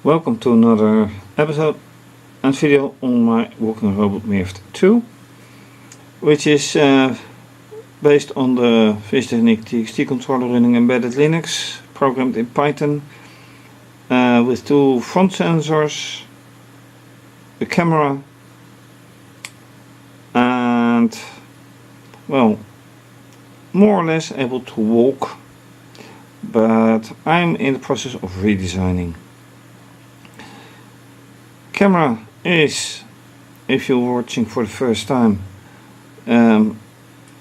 Welcome to another episode and video on my working robot Mirft2, which is based on the fischertechnik TXT controller running embedded Linux, programmed in Python, with two front sensors, a camera, and well, more or less able to walk, but I'm in the process of redesigning. Camera is, if you're watching for the first time,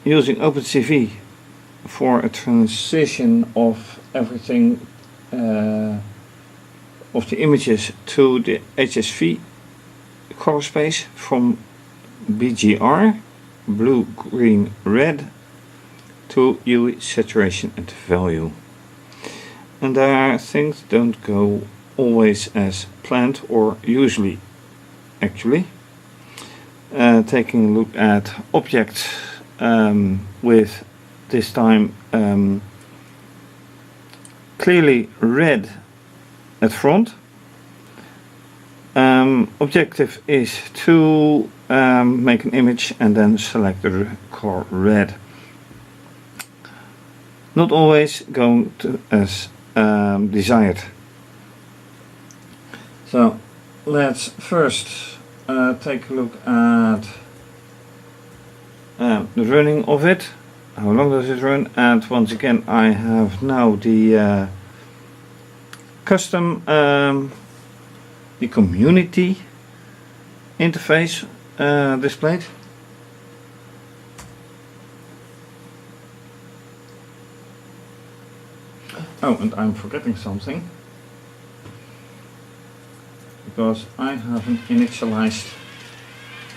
using OpenCV for a transition of everything of the images to the HSV color space from BGR, blue, green, red, to UE saturation and value. And there things don't go always as planned, or usually actually. Taking a look at objects with this time clearly red at front. Objective is to make an image and then select the color red. Not always going to as desired. So let's first take a look at the running of it. How long does it run? And once again, I have now the custom, the community interface displayed. Oh, and I'm forgetting something, because I haven't initialized.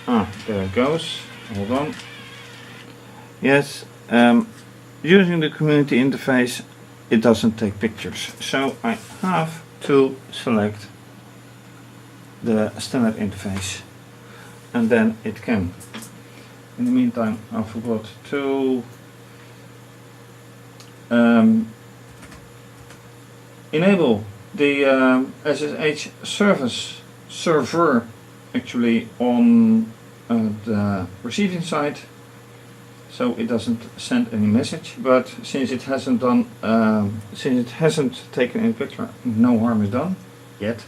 There it goes. Hold on. Yes, using the community interface, it doesn't take pictures, so I have to select the standard interface, and then it can. In the meantime, I forgot to enable the SSH server actually on the receiving side, so it doesn't send any message. But since it hasn't done, since it hasn't taken any picture, no harm is done yet.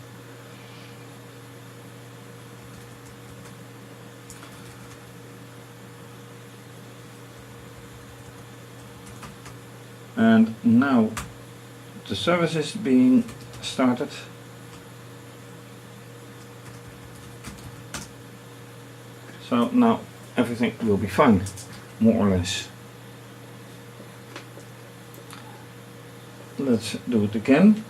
And now the service is being started. So now everything will be fine, more or less. Let's do it again.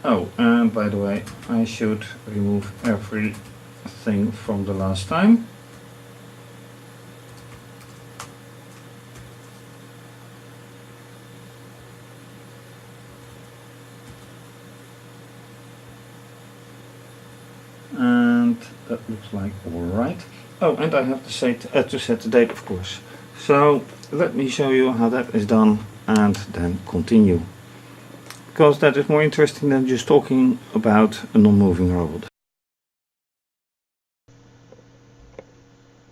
Oh, and by the way, I should remove everything from the last time. And that looks like alright. Oh, and I have to set the date, of course. So let me show you how that is done and then continue, because that is more interesting than just talking about a non-moving robot.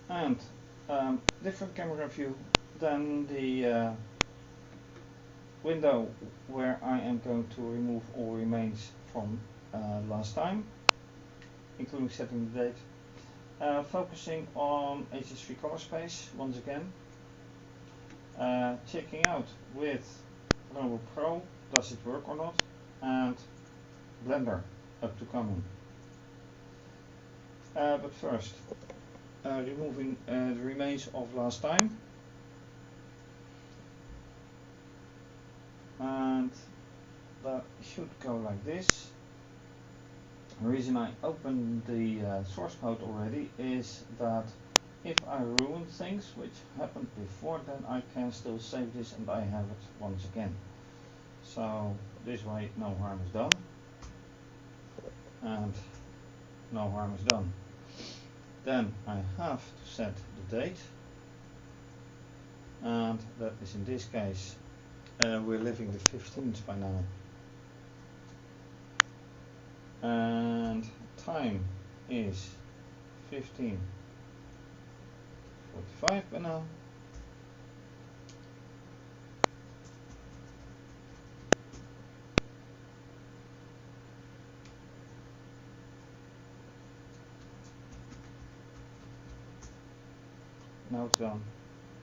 And different camera view than the window where I am going to remove all remains from last time, including setting the date. Focusing on HSV color space once again. Checking out with ROBOPro, does it work or not, and Blender up to common. But first, removing the remains of last time. And that should go like this. The reason I opened the source code already is that if I ruin things, which happened before, then I can still save this and I have it once again. So this way no harm is done, and no harm is done. Then I have to set the date, and that is in this case we're living the 15th by now. and time is 15:45 by now. Now it's done.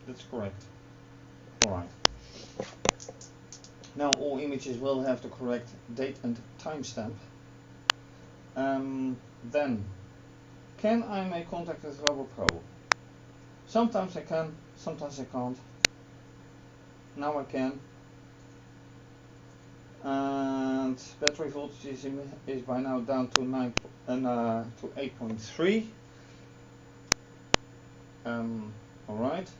That's correct. Alright. Now all images will have the correct date and timestamp. Then, can I make contact with ROBOPro? Sometimes I can, sometimes I can't. Now I can. And battery voltage is by now down to 8.3. Alright.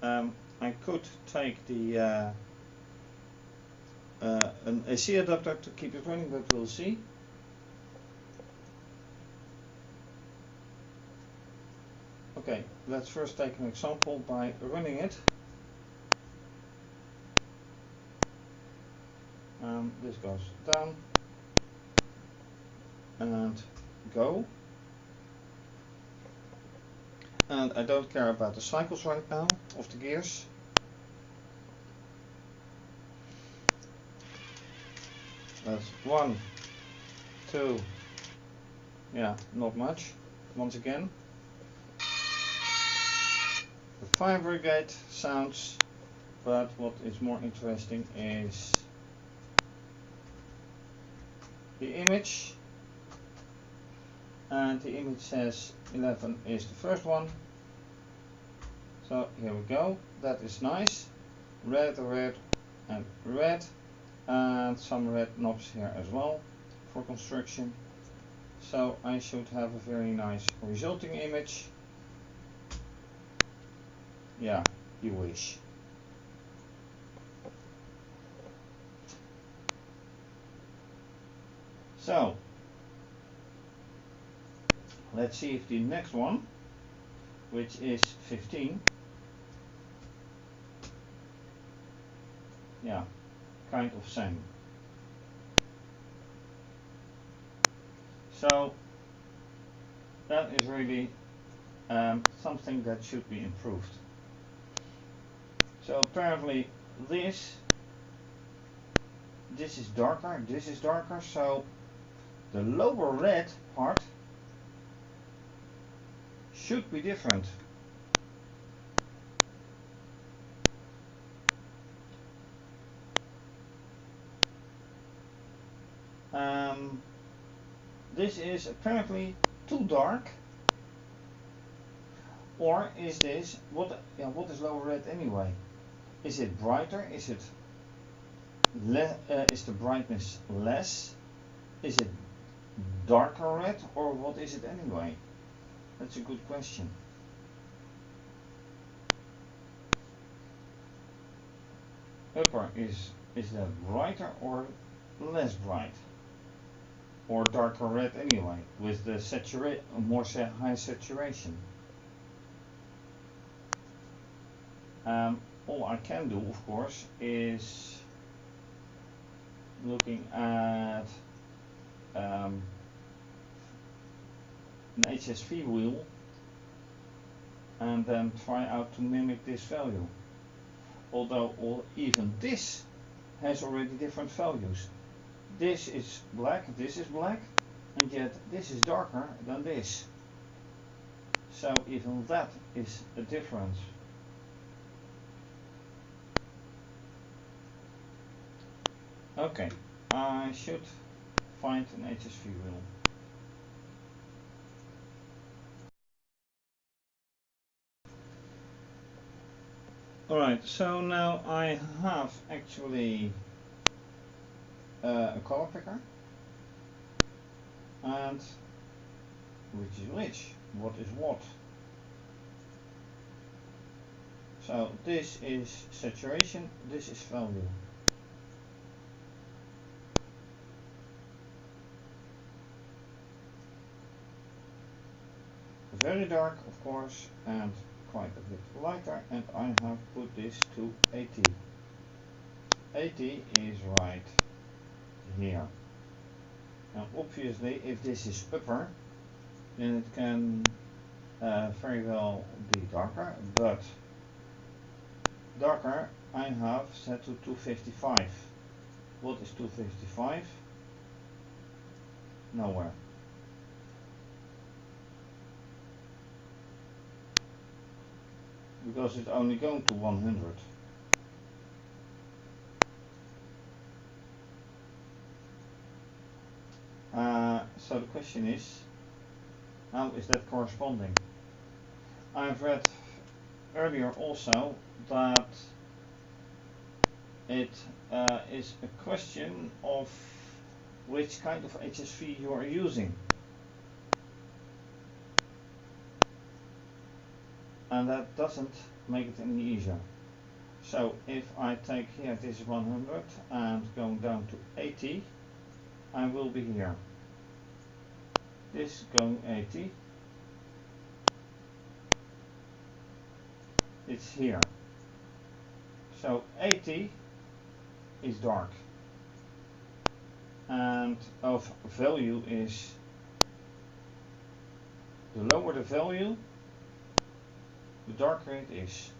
I could take the an AC adapter to keep it running, but we'll see. Okay, let's first take an example by running it. This goes down and go. And I don't care about the cycles right now of the gears. That's 1, 2, yeah, not much. Once again, the fire brigade sounds, but what is more interesting is the image. And the image says 11 is the first one. So here we go. That is nice. Red, red, and red. And some red knobs here as well for construction. So I should have a very nice resulting image. Yeah, you wish. So let's see if the next one, which is 15, yeah, kind of same. So that is really something that should be improved. So apparently this is darker, this is darker, so the lower red part should be different. This is apparently too dark, or is this what? Yeah, what is lower red anyway? Is it brighter? Is it is the brightness less? Is it darker red, or what is it anyway? That's a good question. Upper is that brighter or less bright? Or darker red anyway, with the high saturation. All I can do, of course, is looking at an HSV wheel and then try out to mimic this value. Although even this has already different values. This is black, and yet this is darker than this. So even that is a difference. Okay, I should find an HSV wheel. Alright, so now I have actually a color picker, and which is which, what is what. So this is saturation, this is value. Very dark, of course, and quite a bit lighter, and I have put this to 80. 80 is right here. Now obviously if this is upper, then it can very well be darker, but darker I have set to 255. What is 255? Nowhere. Because it's only going to 100. So the question is, how is that corresponding? I've read earlier also that it is a question of which kind of HSV you are using. And that doesn't make it any easier. So if I take here this 100 and going down to 80, I will be here. This going 80, it's here. So 80 is dark, and of value is, the lower the value, the darker it is.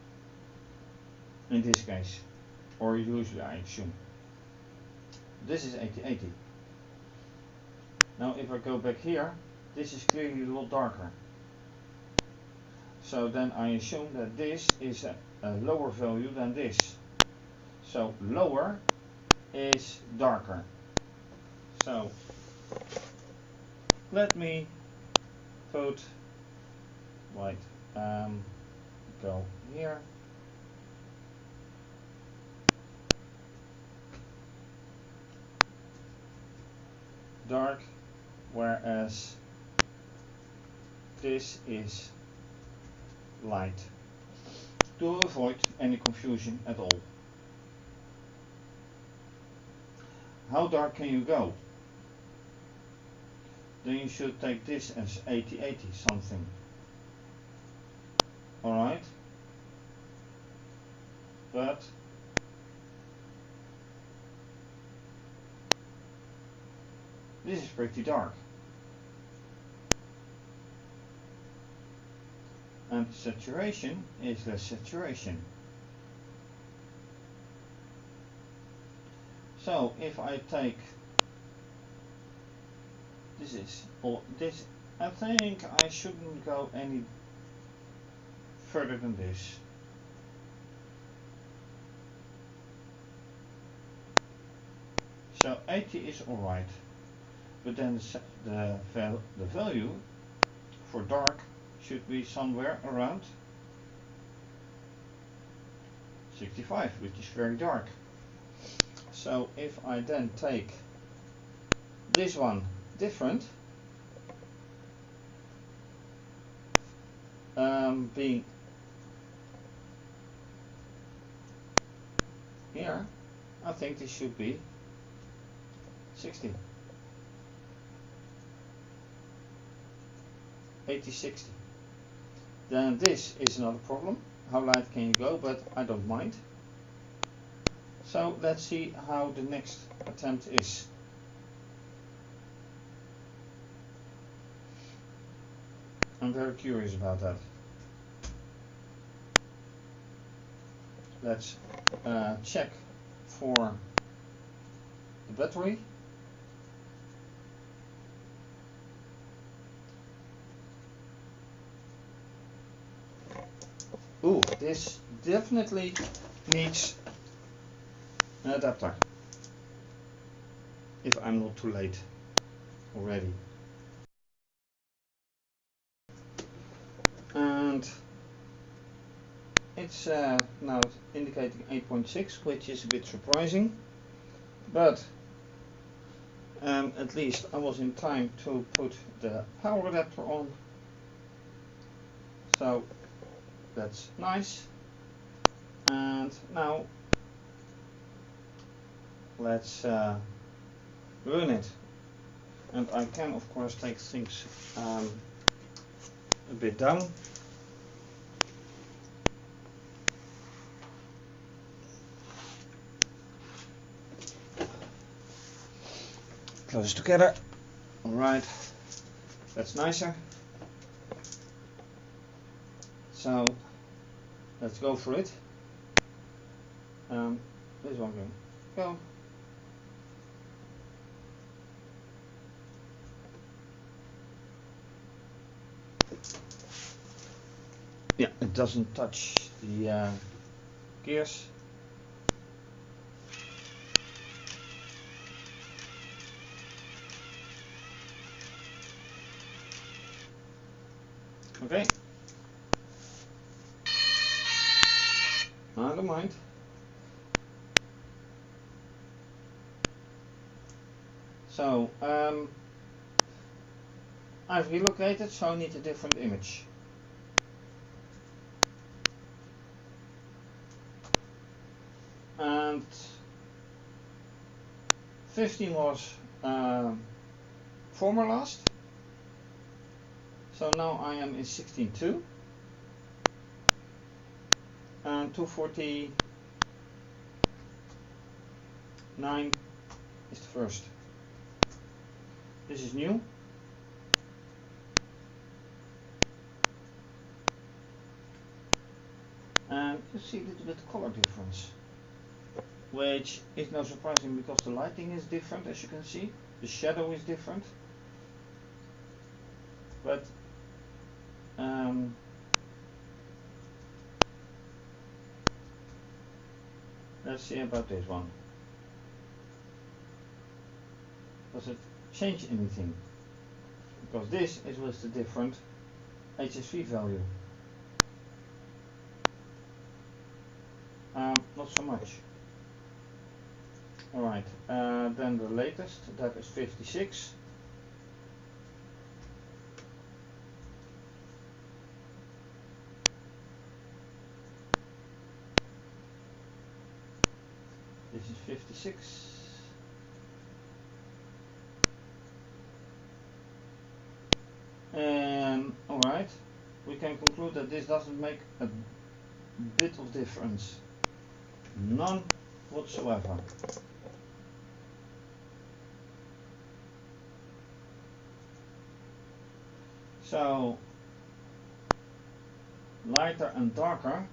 In this case, or usually I assume. This is 80-80. Now if I go back here, this is clearly a lot darker. So then I assume that this is a lower value than this. So lower is darker. So let me put, right, go here. Dark, whereas this is light, to avoid any confusion at all. How dark can you go? Then you should take this as 80-80 something. Alright? But this is pretty dark. And saturation is less saturation. So if I take this, I think I shouldn't go any further than this. So 80 is alright, but then the value for dark should be somewhere around 65, which is very dark. So if I then take this one different, being here, I think this should be 60. 80-60. Then this is another problem. How light can you go? But I don't mind. So let's see how the next attempt is. I'm very curious about that. Let's check for the battery. Ooh, this definitely needs an adapter, if I'm not too late already. And it's now indicating 8.6, which is a bit surprising, but at least I was in time to put the power adapter on, so that's nice. And now let's run it, and I can of course take things a bit down. closer together. Alright, that's nicer. So let's go for it. This one can go. Yeah, it doesn't touch the gears. Okay. I don't mind. So I've relocated, so I need a different image. And 15 was former last. So now I am in 16.2. And 249 is the first. This is new. And you see a little bit color difference, which is not surprising because the lighting is different, as you can see. The shadow is different. But let's see about this one. Does it change anything? Because this is with the different HSV value. Not so much. Alright, then the latest, that is 56. This is 56. Alright, we can conclude that this doesn't make a bit of difference. None whatsoever. So lighter and darker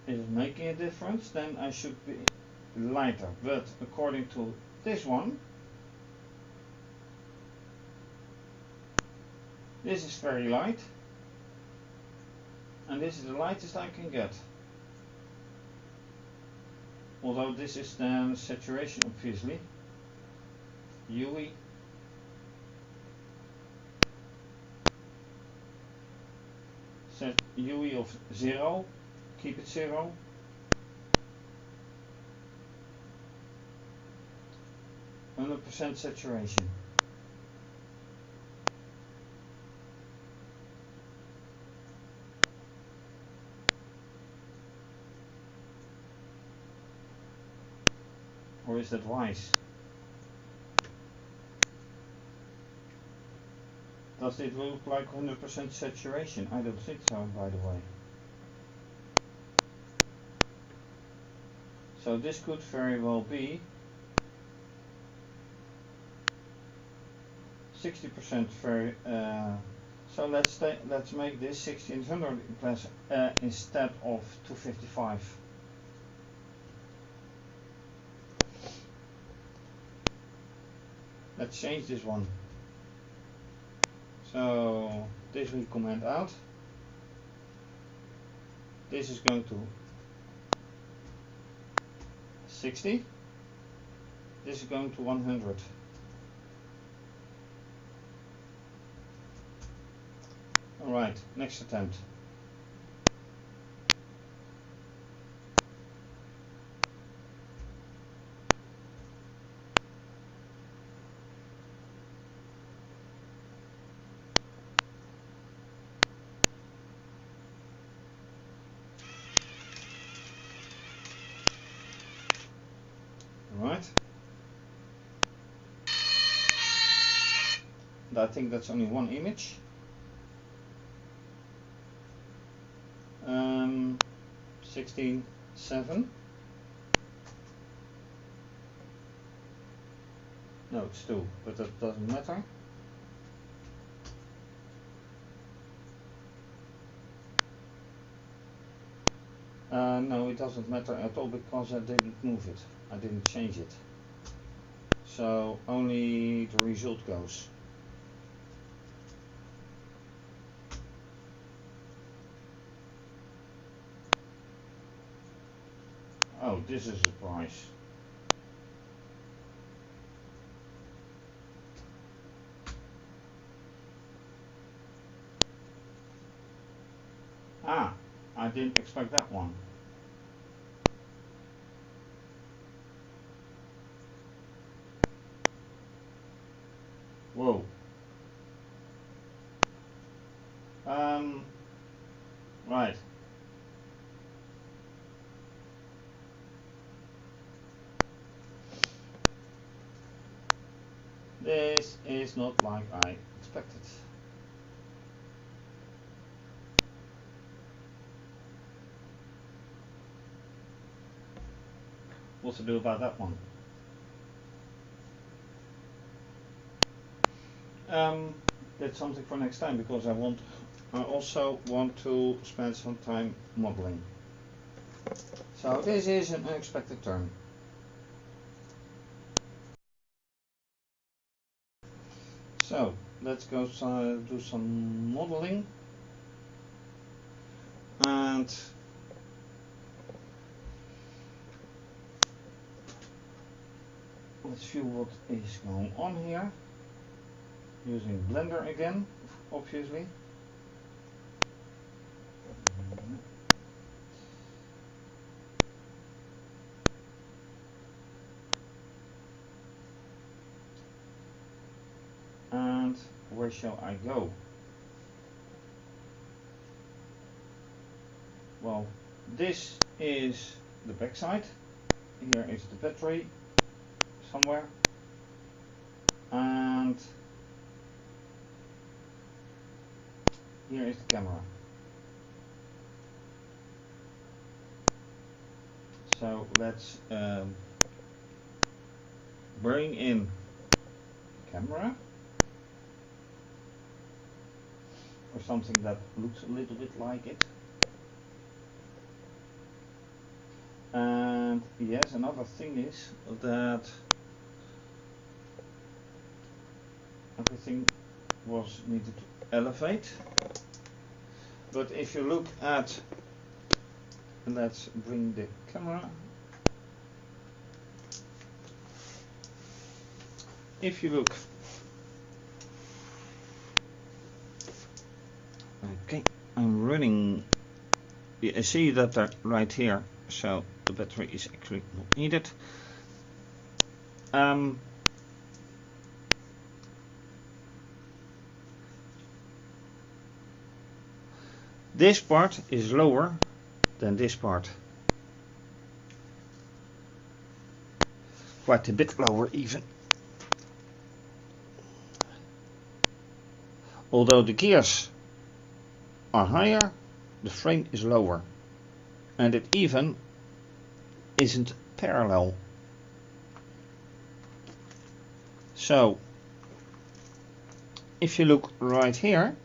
is making a difference, then I should be lighter. But according to this one, this is very light, and this is the lightest I can get. Although this is then saturation, obviously. UE. Set UE of 0, keep it 0. %% saturation. Or is that wise? Does it look like 100% saturation? I don't think so, by the way. So this could very well be 60% very. So let's make this 1600 instead of 255. Let's change this one. So this we comment out. This is going to 60. This is going to 100. Alright, next attempt. Alright. I think that's only one image. 16.7. No, it's 2, but that doesn't matter. No, it doesn't matter at all because I didn't move it. I didn't change it. So only the result goes. Oh, this is a surprise. Ah, I didn't expect that one. Whoa. Right. This is not like I expected. What to do about that one? That's something for next time because I also want to spend some time modeling. So this is an unexpected turn. So let's go do some modeling and let's view what is going on here using Blender again, obviously. And where shall I go? Well, this is the backside. Here is the battery somewhere. And here is the camera. So let's bring in camera or something that looks a little bit like it. And yes, another thing is that everything was needed to elevate. But if you look at, let's bring the camera. If you look, okay, I'm running. You see that they're right here, so the battery is actually not needed. This part is lower than this part. Quite a bit lower even. Although the gears are higher, the frame is lower. And it even isn't parallel. So, if you look right here,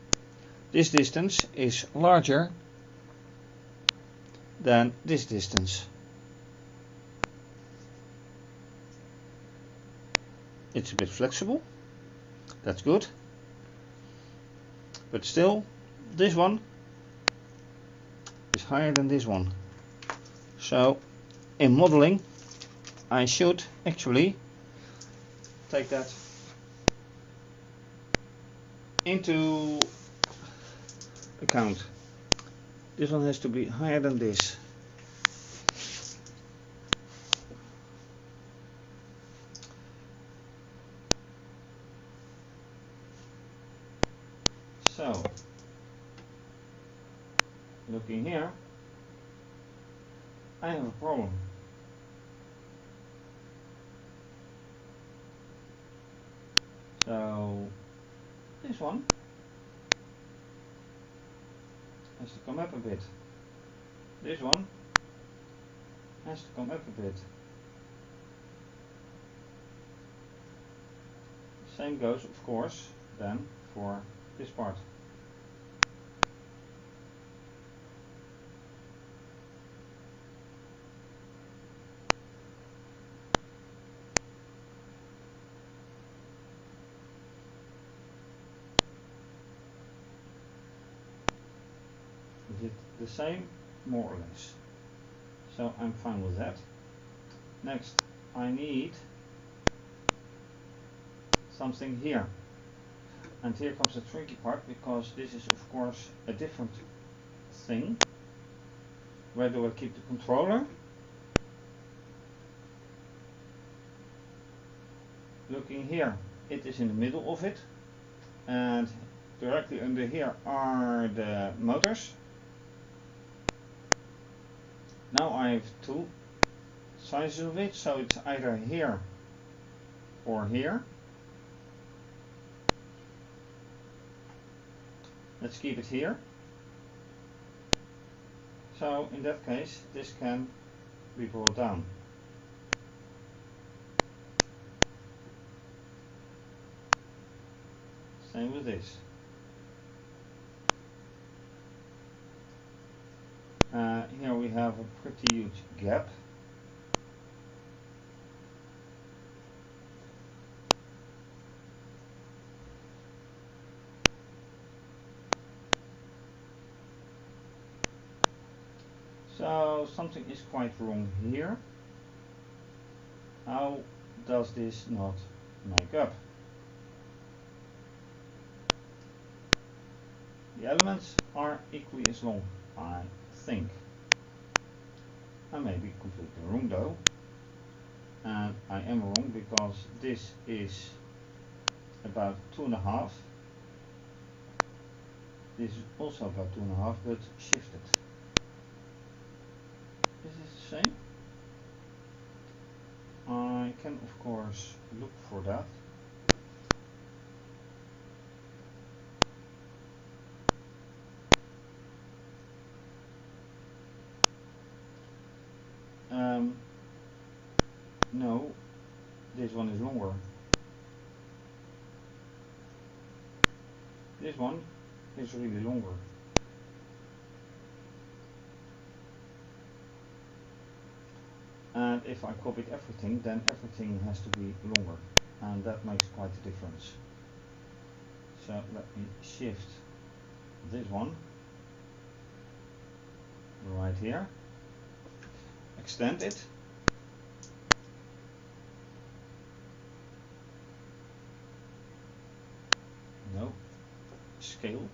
this distance is larger than this distance. It's a bit flexible, that's good. But still, this one is higher than this one. So, in modeling, I should actually take that into account. This one has to be higher than this. So, looking here, I have a problem. So, this one has to come up a bit. This one has to come up a bit. Same goes, of course, then for this part. We did the same, more or less. So I'm fine with that. Next, I need something here. And here comes the tricky part, because this is of course a different thing. Where do I keep the controller? Looking here, it is in the middle of it, and directly under here are the motors. Now I have two sizes of it, so it's either here or here. Let's keep it here. So in that case, this can be brought down. Same with this. Here we have a pretty huge gap. So something is quite wrong here. How does this not make up? The elements are equally as long, I think. I may be completely wrong though. And I am wrong, because this is about 2.5. This is also about 2.5, but shifted. Is this the same? I can of course look for that. No, this one is longer. This one is really longer. And if I copied everything, then everything has to be longer, and that makes quite a difference. So let me shift this one right here, extend it, no, scale,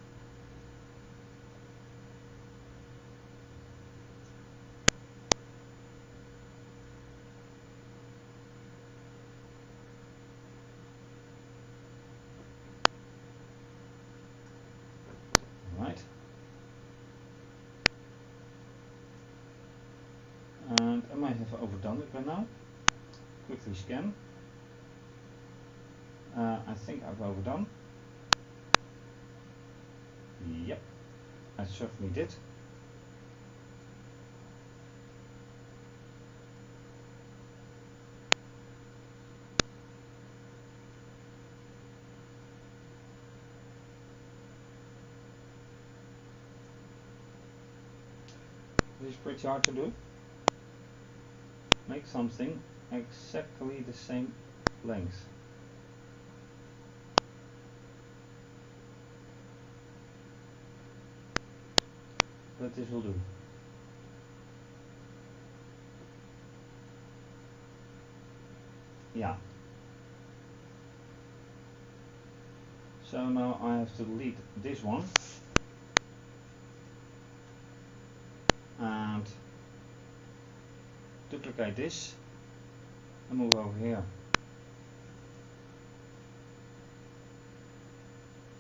right, and I might have overdone it by now. Quickly scan. I think I've overdone. Yep, I certainly did. This is pretty hard to do. Make something exactly the same length. But this will do. Yeah. So now I have to delete this one and duplicate this and move over here.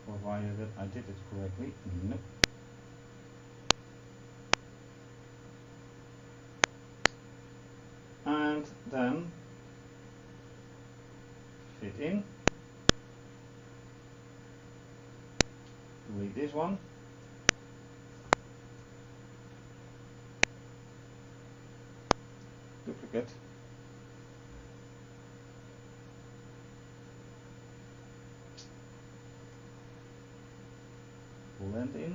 Provided that I did it correctly. Nope. And then fit in. Delete this one. Duplicate. blend in.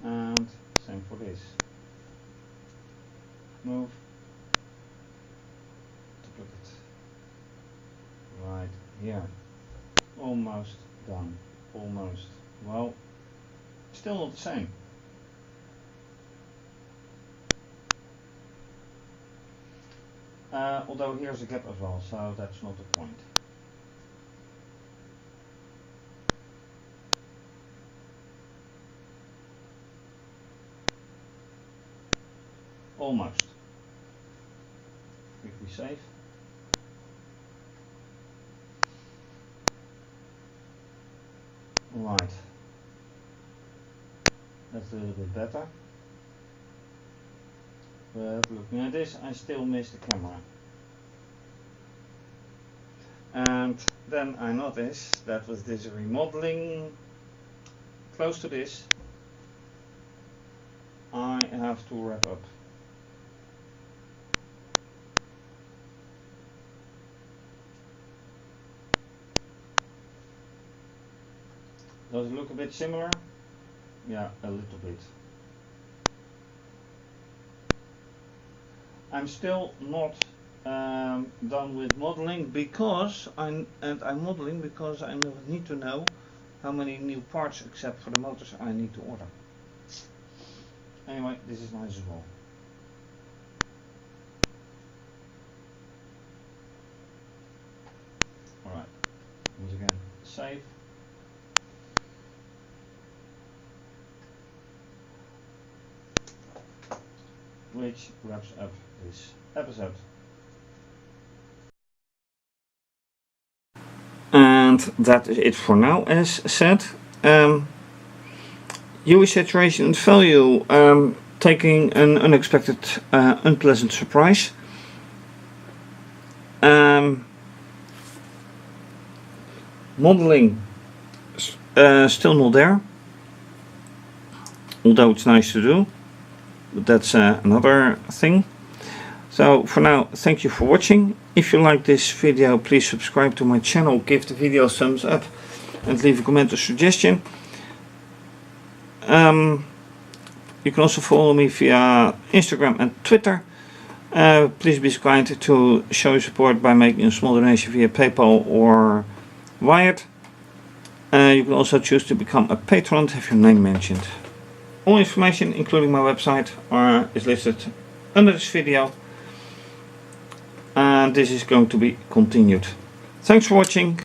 And same for this. Move to put it right here. Almost done. Almost. Well, still not the same. Although here's a gap as well, so that's not the point. Almost. Quickly save. Right. That's a little bit better. But looking at this, I still miss the camera. And then I noticed that with this remodeling close to this, I have to wrap up. Does it look a bit similar? Yeah, a little bit. I'm still not done with modeling because I'm modeling because I need to know how many new parts except for the motors I need to order. Anyway, this is nice as well. Alright, once again, save. Which wraps up this episode. And that is it for now, as said. UV saturation and value, taking an unexpected, unpleasant surprise. Modeling, still not there, although it's nice to do. But that's another thing. So for now, thank you for watching. If you like this video, please subscribe to my channel, give the video a thumbs up and leave a comment or suggestion. You can also follow me via Instagram and Twitter. Please be so kind to show your support by making a small donation via PayPal or Wired. You can also choose to become a patron and have your name mentioned. All information, including my website, is listed under this video, and this is going to be continued. Thanks for watching.